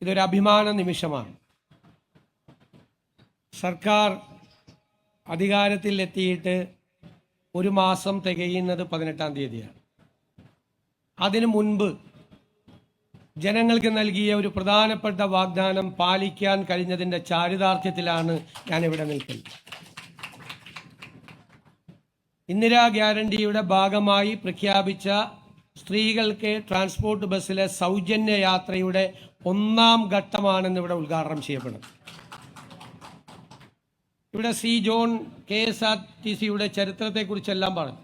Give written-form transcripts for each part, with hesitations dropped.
ഇതൊരു അഭിമാന നിമിഷമാണ്. സർക്കാർ അധികാരത്തിൽ എത്തിയിട്ട് ഒരു മാസം തികയുന്നത് 18-ാം തീയതിയാണ്. അതിനു മുൻപ് ജനങ്ങൾക്ക് നൽകിയ ഒരു പ്രധാനപ്പെട്ട വാഗ്ദാനം പാലിക്കാൻ കഴിഞ്ഞതിൻ്റെ ചാരിതാർത്ഥ്യത്തിലാണ് ഞാനിവിടെ നിൽക്കുന്നത്. ഇന്ദിരാ ഗ്യാരണ്ടിയുടെ ഭാഗമായി പ്രഖ്യാപിച്ച സ്ത്രീകൾക്ക് ട്രാൻസ്പോർട്ട് ബസ്സിലെ സൗജന്യ യാത്രയുടെ 1-ാം ഘട്ടമാണെന്ന് ഇവിടെ ഉദ്ഘാടനം ചെയ്യപ്പെടുന്നത്. ഇവിടെ സി ജോൺ KSRTCയുടെ ചരിത്രത്തെക്കുറിച്ചെല്ലാം പറഞ്ഞു.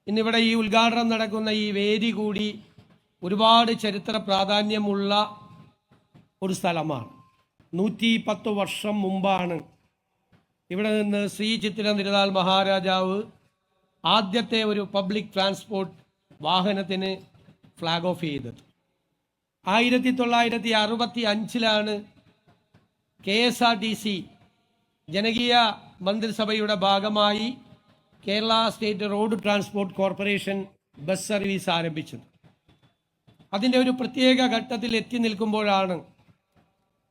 ഇന്നിവിടെ ഈ ഉദ്ഘാടനം നടക്കുന്ന ഈ വേദി കൂടി ഒരുപാട് ചരിത്ര പ്രാധാന്യമുള്ള ഒരു സ്ഥലമാണ്. 110 വർഷം മുമ്പാണ് ഇവിടെ നിന്ന് ശ്രീ ചിത്തിര തിരുനാൾ മഹാരാജാവ് ആദ്യത്തെ ഒരു പബ്ലിക് ട്രാൻസ്പോർട്ട് വാഹനത്തിന് ഫ്ലാഗ് ഓഫ് ചെയ്തത്. 1965-ലാണ് KSRTC ജനകീയ മന്ത്രിസഭയുടെ ഭാഗമായി Kerala state road transport corporation bus service ആരംഭിച്ചത്. അതിൻ്റെ ഒരു പ്രത്യേക ഘട്ടത്തിൽ എത്തി നിൽക്കുമ്പോഴാണ്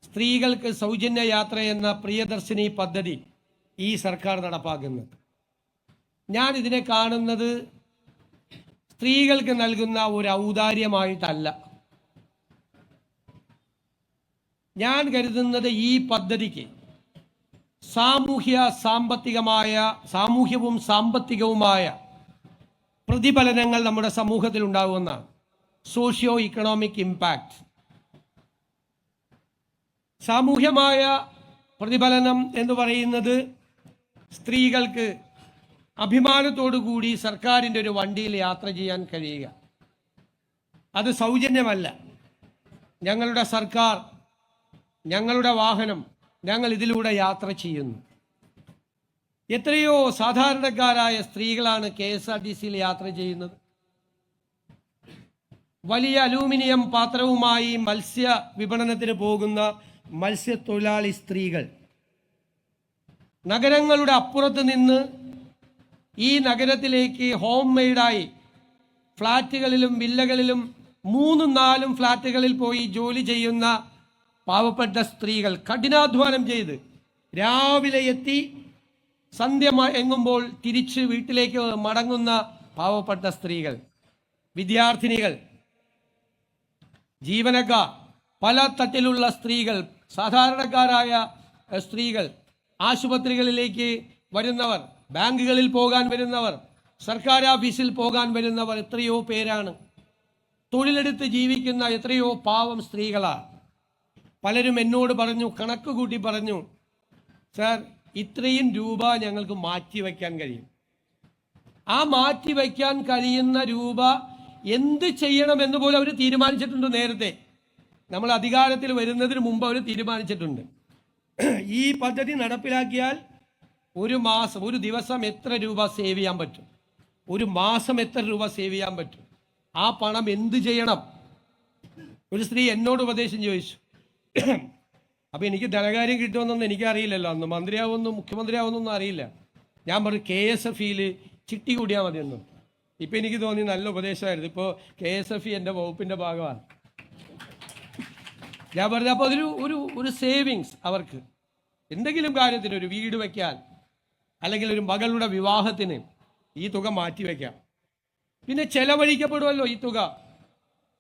സ്ത്രീകൾക്ക് സൗജന്യ യാത്ര എന്ന പ്രിയദർശിനി പദ്ധതി ഈ സർക്കാർ നടപ്പാക്കുന്നത്. ഞാൻ ഇതിനെ കാണുന്നത് സ്ത്രീകൾക്ക് നൽകുന്ന ഒരു ഔദാര്യമായിട്ടല്ല. ഞാൻ കരുതുന്നത് ഈ പദ്ധതിക്ക് സാമൂഹ്യവും സാമ്പത്തികവുമായ പ്രതിഫലനങ്ങൾ നമ്മുടെ സമൂഹത്തിൽ ഉണ്ടാകുമെന്നാണ്. Socio economic impact. സാമൂഹ്യമായ പ്രതിഫലനം എന്ന് പറയുന്നത് സ്ത്രീകൾക്ക് അഭിമാനത്തോടുകൂടി സർക്കാരിൻ്റെ ഒരു വണ്ടിയിൽ യാത്ര ചെയ്യാൻ കഴിയുക. അത് സൗജന്യമല്ല. ഞങ്ങളുടെ സർക്കാർ, ഞങ്ങളുടെ വാഹനം, ഞങ്ങൾ ഇതിലൂടെ യാത്ര ചെയ്യുന്നു. എത്രയോ സാധാരണക്കാരായ സ്ത്രീകളാണ് KSRTCയിൽ യാത്ര ചെയ്യുന്നത്. വലിയ അലൂമിനിയം പാത്രവുമായി മത്സ്യ വിപണനത്തിന് പോകുന്ന മത്സ്യത്തൊഴിലാളി സ്ത്രീകൾ നഗരങ്ങളുടെ അപ്പുറത്ത് നിന്ന് ഈ നഗരത്തിലേക്ക് ഹോം മെയ്ഡായി ഫ്ലാറ്റുകളിലും വില്ലകളിലും 3-4 ഫ്ലാറ്റുകളിൽ പോയി ജോലി ചെയ്യുന്ന പാവപ്പെട്ട സ്ത്രീകൾ, കഠിനാധ്വാനം ചെയ്ത് രാവിലെ എത്തി സന്ധ്യ എങ്ങുമ്പോൾ തിരിച്ച് വീട്ടിലേക്ക് മടങ്ങുന്ന പാവപ്പെട്ട സ്ത്രീകൾ, വിദ്യാർത്ഥിനികൾ, ജീവനക്കാർ, പല തട്ടിലുള്ള സ്ത്രീകൾ, സാധാരണക്കാരായ സ്ത്രീകൾ, ആശുപത്രികളിലേക്ക് വരുന്നവർ, ബാങ്കുകളിൽ പോകാൻ വരുന്നവർ, സർക്കാർ ഓഫീസിൽ പോകാൻ വരുന്നവർ, എത്രയോ പേരാണ്. തൊഴിലെടുത്ത് ജീവിക്കുന്ന എത്രയോ പാവം സ്ത്രീകളാണ്. പലരും എന്നോട് പറഞ്ഞു, കണക്ക് കൂട്ടി പറഞ്ഞു, സാർ ഇത്രയും രൂപ ഞങ്ങൾക്ക് മാറ്റിവെക്കാൻ കഴിയും. ആ മാറ്റിവെക്കാൻ കഴിയുന്ന രൂപ എന്ത് ചെയ്യണമെന്ന് പോലും അവർ തീരുമാനിച്ചിട്ടുണ്ട്. നേരത്തെ നമ്മൾ അധികാരത്തിൽ വരുന്നതിന് മുമ്പ് അവർ തീരുമാനിച്ചിട്ടുണ്ട്. ഈ പദ്ധതി നടപ്പിലാക്കിയാൽ ഒരു ദിവസം എത്ര രൂപ സേവ് ചെയ്യാൻ പറ്റും, ഒരു മാസം എത്ര രൂപ സേവ് ചെയ്യാൻ പറ്റും, ആ പണം എന്ത് ചെയ്യണം. ഒരു സ്ത്രീ എന്നോട് ഉപദേശം ചോദിച്ചു. അപ്പം എനിക്ക് ധനകാര്യം കിട്ടുമെന്നൊന്നും എനിക്കറിയില്ലല്ലോ, അന്ന് മന്ത്രിയാവുമെന്നും മുഖ്യമന്ത്രിയാവുമെന്നൊന്നും അറിയില്ല. ഞാൻ പറഞ്ഞു KSFEയിൽ ചിട്ടി കൂടിയാൽ മതിയെന്നും. ഇപ്പം എനിക്ക് തോന്നി നല്ല ഉപദേശമായിരുന്നു. ഇപ്പോൾ KSFE എൻ്റെ വകുപ്പിൻ്റെ ഭാഗമാണ്. ഞാൻ പറഞ്ഞു അപ്പോൾ ഒരു സേവിങ്സ് അവർക്ക് എന്തെങ്കിലും കാര്യത്തിന്, ഒരു വീട് വയ്ക്കാൻ അല്ലെങ്കിൽ ഒരു മകളുടെ വിവാഹത്തിന് ഈ തുക മാറ്റിവെക്കാം. പിന്നെ ചെലവഴിക്കപ്പെടുമല്ലോ ഈ തുക.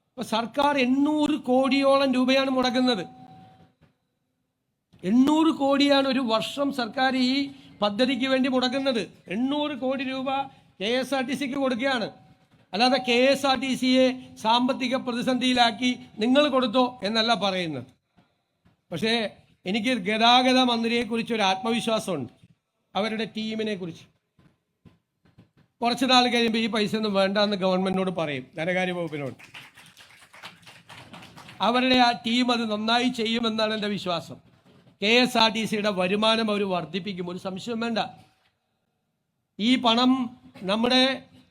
ഇപ്പോൾ സർക്കാർ 800 കോടിയോളം രൂപയാണ് മുടക്കുന്നത്. 800 കോടിയാണ് ഒരു വർഷം സർക്കാർ ഈ പദ്ധതിക്ക് വേണ്ടി മുടക്കുന്നത്. 800 കോടി രൂപ KSRTCക്ക് കൊടുക്കുകയാണ്. അല്ലാതെ KSRTCയെ സാമ്പത്തിക പ്രതിസന്ധിയിലാക്കി നിങ്ങൾ കൊടുത്തോ എന്നല്ല പറയുന്നത്. പക്ഷേ എനിക്ക് ഗതാഗത മന്ത്രിയെക്കുറിച്ച് ഒരു ആത്മവിശ്വാസമുണ്ട്, അവരുടെ ടീമിനെ കുറിച്ച്. കുറച്ച് നാൾ കഴിയുമ്പോൾ ഈ പൈസ ഒന്നും വേണ്ട എന്ന് ഗവൺമെന്റിനോട് പറയും, ധനകാര്യ വകുപ്പിനോട്. അവരുടെ ആ ടീം അത് നന്നായി ചെയ്യുമെന്നാണ് എൻ്റെ വിശ്വാസം. KSRTCയുടെ വരുമാനം അവർ വർദ്ധിപ്പിക്കും, ഒരു സംശയം വേണ്ട. ഈ പണം നമ്മുടെ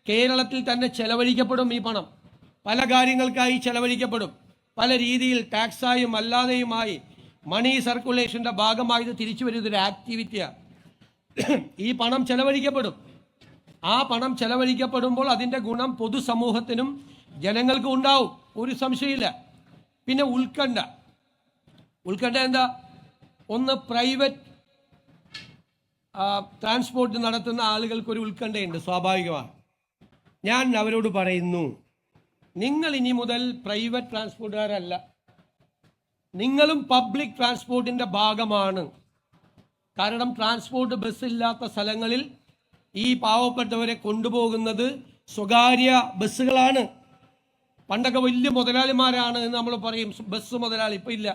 കേരളത്തിൽ തന്നെ ചെലവഴിക്കപ്പെടും. ഈ പണം പല കാര്യങ്ങൾക്കായി ചെലവഴിക്കപ്പെടും. പല രീതിയിൽ ടാക്സായും അല്ലാതെയുമായി മണി സർക്കുലേഷൻ്റെ ഭാഗമായി ഇത് തിരിച്ചു വരുന്നൊരു ആക്ടിവിറ്റിയാണ്. ഈ പണം ചെലവഴിക്കപ്പെടും. ആ പണം ചെലവഴിക്കപ്പെടുമ്പോൾ അതിൻ്റെ ഗുണം പൊതുസമൂഹത്തിനും ജനങ്ങൾക്കും ഉണ്ടാവും, ഒരു സംശയമില്ല. പിന്നെ ഉത്കണ്ഠ, ഉത്കണ്ഠ എന്താ? ഒന്ന്, പ്രൈവറ്റ് ട്രാൻസ്പോർട്ട് നടത്തുന്ന ആളുകൾക്ക് ഒരു ഉത്കണ്ഠയുണ്ട്, സ്വാഭാവികമാണ്. ഞാൻ അവരോട് പറയുന്നു, നിങ്ങൾ ഇനി മുതൽ പ്രൈവറ്റ് ട്രാൻസ്പോർട്ടുകാരല്ല, നിങ്ങളും പബ്ലിക് ട്രാൻസ്പോർട്ടിൻ്റെ ഭാഗമാണ്. കാരണം ട്രാൻസ്പോർട്ട് ബസ്സില്ലാത്ത സ്ഥലങ്ങളിൽ ഈ പാവപ്പെട്ടവരെ കൊണ്ടുപോകുന്നത് സ്വകാര്യ ബസ്സുകളാണ്. പണ്ടൊക്കെ വലിയ മുതലാളിമാരാണ് എന്ന് നമ്മൾ പറയും, ബസ് മുതലാളി. ഇപ്പം ഇല്ല.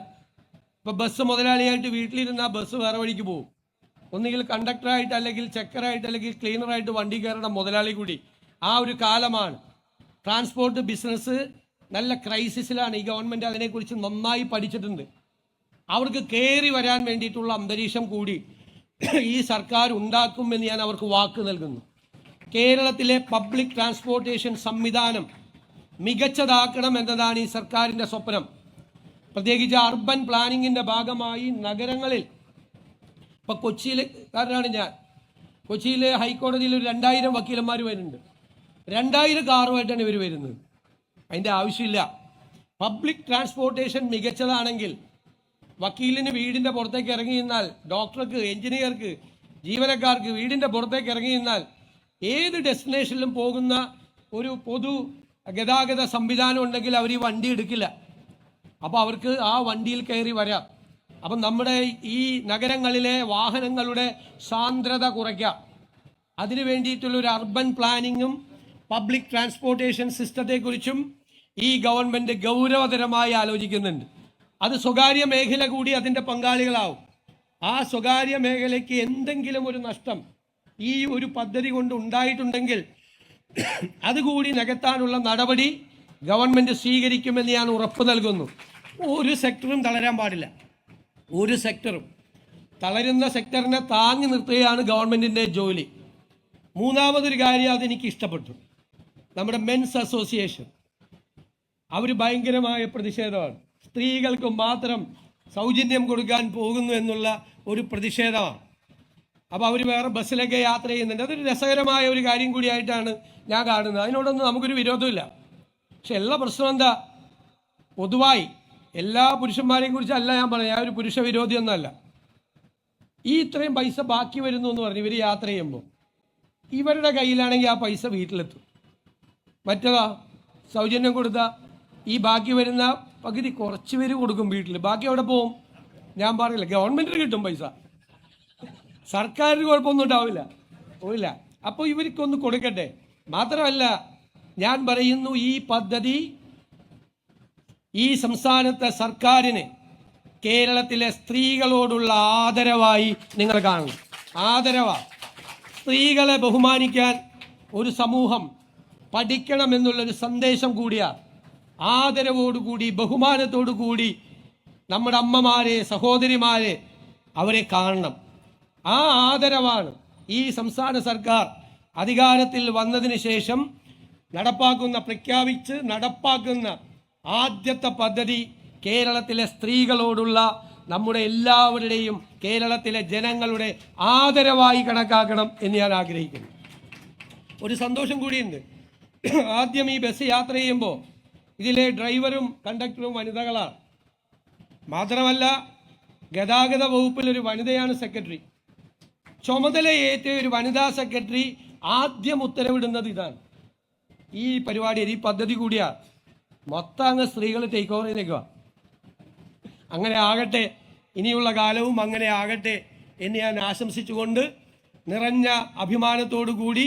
ഇപ്പം ബസ് മുതലാളിയായിട്ട് വീട്ടിലിരുന്ന ബസ് വേറെ വഴിക്ക് പോകും. ഒന്നുകിൽ കണ്ടക്ടറായിട്ട്, അല്ലെങ്കിൽ ചെക്കറായിട്ട്, അല്ലെങ്കിൽ ക്ലീനറായിട്ട് വണ്ടി കയറണം മുതലാളി കൂടി. ആ ഒരു കാലമാണ്. ട്രാൻസ്പോർട്ട് ബിസിനസ് നല്ല ക്രൈസിസിലാണ്. ഈ ഗവൺമെൻറ് അതിനെക്കുറിച്ച് നന്നായി പഠിച്ചിട്ടുണ്ട്. അവർക്ക് കയറി വരാൻ വേണ്ടിയിട്ടുള്ള അന്തരീക്ഷം കൂടി ഈ സർക്കാർ ഉണ്ടാക്കുമെന്ന് ഞാൻ അവർക്ക് വാക്ക് നൽകുന്നു. കേരളത്തിലെ പബ്ലിക് ട്രാൻസ്പോർട്ടേഷൻ സംവിധാനം മികച്ചതാക്കണം എന്നതാണ് ഈ സർക്കാരിൻ്റെ സ്വപ്നം. പ്രത്യേകിച്ച് അർബൻ പ്ലാനിങ്ങിൻ്റെ ഭാഗമായി നഗരങ്ങളിൽ, ഇപ്പം കൊച്ചിയിലെക്കാരനാണ് ഞാൻ. കൊച്ചിയിലെ ഹൈക്കോടതിയിൽ ഒരു 2000 വക്കീലന്മാർ വരുന്നുണ്ട്. 2000 കാറുമായിട്ടാണ് ഇവർ വരുന്നത്. അതിൻ്റെ ആവശ്യമില്ല. പബ്ലിക് ട്രാൻസ്പോർട്ടേഷൻ മികച്ചതാണെങ്കിൽ വക്കീലിന് വീടിൻ്റെ പുറത്തേക്ക് ഇറങ്ങി നിന്നാൽ, ഡോക്ടർക്ക്, എഞ്ചിനീയർക്ക്, ജീവനക്കാർക്ക് വീടിൻ്റെ പുറത്തേക്ക് ഇറങ്ങി നിന്നാൽ ഏത് ഡെസ്റ്റിനേഷനിലും പോകുന്ന ഒരു പൊതു ഗതാഗത സംവിധാനം ഉണ്ടെങ്കിൽ അവർ ഈ വണ്ടി എടുക്കില്ല. അപ്പോൾ അവർക്ക് ആ വണ്ടിയിൽ കയറി വരാം. അപ്പം നമ്മുടെ ഈ നഗരങ്ങളിലെ വാഹനങ്ങളുടെ സാന്ദ്രത കുറയ്ക്കാം. അതിനു വേണ്ടിയിട്ടുള്ളൊരു അർബൻ പ്ലാനിങ്ങും പബ്ലിക് ട്രാൻസ്പോർട്ടേഷൻ സിസ്റ്റത്തെക്കുറിച്ചും ഈ ഗവൺമെൻറ് ഗൗരവതരമായി ആലോചിക്കുന്നുണ്ട്. അത് സ്വകാര്യ മേഖല കൂടി അതിൻ്റെ പങ്കാളികളാവും. ആ സ്വകാര്യ മേഖലയ്ക്ക് എന്തെങ്കിലും ഒരു നഷ്ടം ഈ ഒരു പദ്ധതി കൊണ്ട് ഉണ്ടായിട്ടുണ്ടെങ്കിൽ അതുകൂടി നികത്താനുള്ള നടപടി ഗവൺമെൻറ് സ്വീകരിക്കുമെന്ന് ഞാൻ ഉറപ്പ് നൽകുന്നു. ഒരു സെക്ടറും തളരാൻ പാടില്ല. ഒരു സെക്ടറും തളരുന്ന സെക്ടറിനെ താങ്ങി നിർത്തുകയാണ് ഗവൺമെൻറ്റിൻ്റെ ജോലി. മൂന്നാമതൊരു കാര്യം അതെനിക്ക് ഇഷ്ടപ്പെട്ടു. നമ്മുടെ മെൻസ് അസോസിയേഷൻ അവർ ഭയങ്കരമായ പ്രതിഷേധമാണ്. സ്ത്രീകൾക്ക് മാത്രം സൗജന്യം കൊടുക്കാൻ പോകുന്നു എന്നുള്ള ഒരു പ്രതിഷേധമാണ്. അപ്പോൾ അവർ വേറെ ബസ്സിലൊക്കെ യാത്ര ചെയ്യുന്നുണ്ട്. അതൊരു രസകരമായ ഒരു കാര്യം കൂടിയായിട്ടാണ് ഞാൻ കാണുന്നത്. അതിനോടൊന്നും നമുക്കൊരു വിരോധമില്ല. പക്ഷെ എല്ലാ പ്രശ്നം എന്താ? പൊതുവായി എല്ലാ പുരുഷന്മാരെയും കുറിച്ചല്ല ഞാൻ പറഞ്ഞത്. ഞാൻ ഒരു പുരുഷ വിരോധിയൊന്നുമല്ല. ഈ ഇത്രയും പൈസ ബാക്കി വരുന്നു എന്ന് പറഞ്ഞ് ഇവർ യാത്ര ചെയ്യുമ്പോൾ ഇവരുടെ കയ്യിലാണെങ്കിൽ ആ പൈസ വീട്ടിലെത്തും. മറ്റേതാ സൗജന്യം കൊടുത്താൽ ഈ ബാക്കി വരുന്ന പകുതി കുറച്ച് പേര് കൊടുക്കും വീട്ടിൽ. ബാക്കി അവിടെ പോവും. ഞാൻ പറയില്ല, ഗവൺമെൻറ്റിന് കിട്ടും പൈസ, സർക്കാരിന് കുഴപ്പമൊന്നും ഉണ്ടാവില്ല, പോയില്ല. അപ്പോൾ ഇവർക്കൊന്ന് കൊടുക്കട്ടെ. മാത്രമല്ല ഞാൻ പറയുന്നു, ഈ പദ്ധതി ഈ സംസ്ഥാനത്തെ സർക്കാരിന് കേരളത്തിലെ സ്ത്രീകളോടുള്ള ആദരവായി നിങ്ങൾ കാണണം. ആദരവാണ്. സ്ത്രീകളെ ബഹുമാനിക്കാൻ ഒരു സമൂഹം പഠിക്കണമെന്നുള്ളൊരു സന്ദേശം കൂടിയാണ്. ആദരവോടുകൂടി, ബഹുമാനത്തോടു കൂടി നമ്മുടെ അമ്മമാരെ, സഹോദരിമാരെ അവരെ കാണണം. ആ ആദരവാണ് ഈ സംസ്ഥാന സർക്കാർ അധികാരത്തിൽ വന്നതിന് ശേഷം പ്രഖ്യാപിച്ച് നടപ്പാക്കുന്ന ആദ്യത്തെ പദ്ധതി കേരളത്തിലെ സ്ത്രീകളോടുള്ള നമ്മുടെ എല്ലാവരുടെയും, കേരളത്തിലെ ജനങ്ങളുടെ ആദരവായി കണക്കാക്കണം എന്ന് ഞാൻ ആഗ്രഹിക്കുന്നു. ഒരു സന്തോഷം കൂടിയുണ്ട്. ആദ്യം ഈ ബസ് യാത്ര ചെയ്യുമ്പോൾ ഇതിലെ ഡ്രൈവറും കണ്ടക്ടറും വനിതകളാണ്. മാത്രമല്ല ഗതാഗത വകുപ്പിൽ ഒരു വനിതയാണ് സെക്രട്ടറി. ചുമതലയേറ്റ ഒരു വനിതാ സെക്രട്ടറി ആദ്യം ഉത്തരവിടുന്നത് ഇതാണ്. ഈ പരിപാടി, ഈ പദ്ധതി കൂടിയാണ്. മൊത്തം അങ്ങ് സ്ത്രീകൾ ടേക്ക് ഓവർ ചെയ്തേക്കുക. അങ്ങനെ ആകട്ടെ, ഇനിയുള്ള കാലവും അങ്ങനെ ആകട്ടെ എന്ന് ഞാൻ ആശംസിച്ചുകൊണ്ട് നിറഞ്ഞ അഭിമാനത്തോടു കൂടി,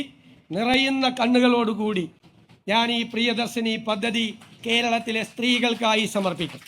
നിറയുന്ന കണ്ണുകളോടുകൂടി ഞാൻ ഈ പ്രിയദർശിനി പദ്ധതി കേരളത്തിലെ സ്ത്രീകൾക്കായി സമർപ്പിക്കും.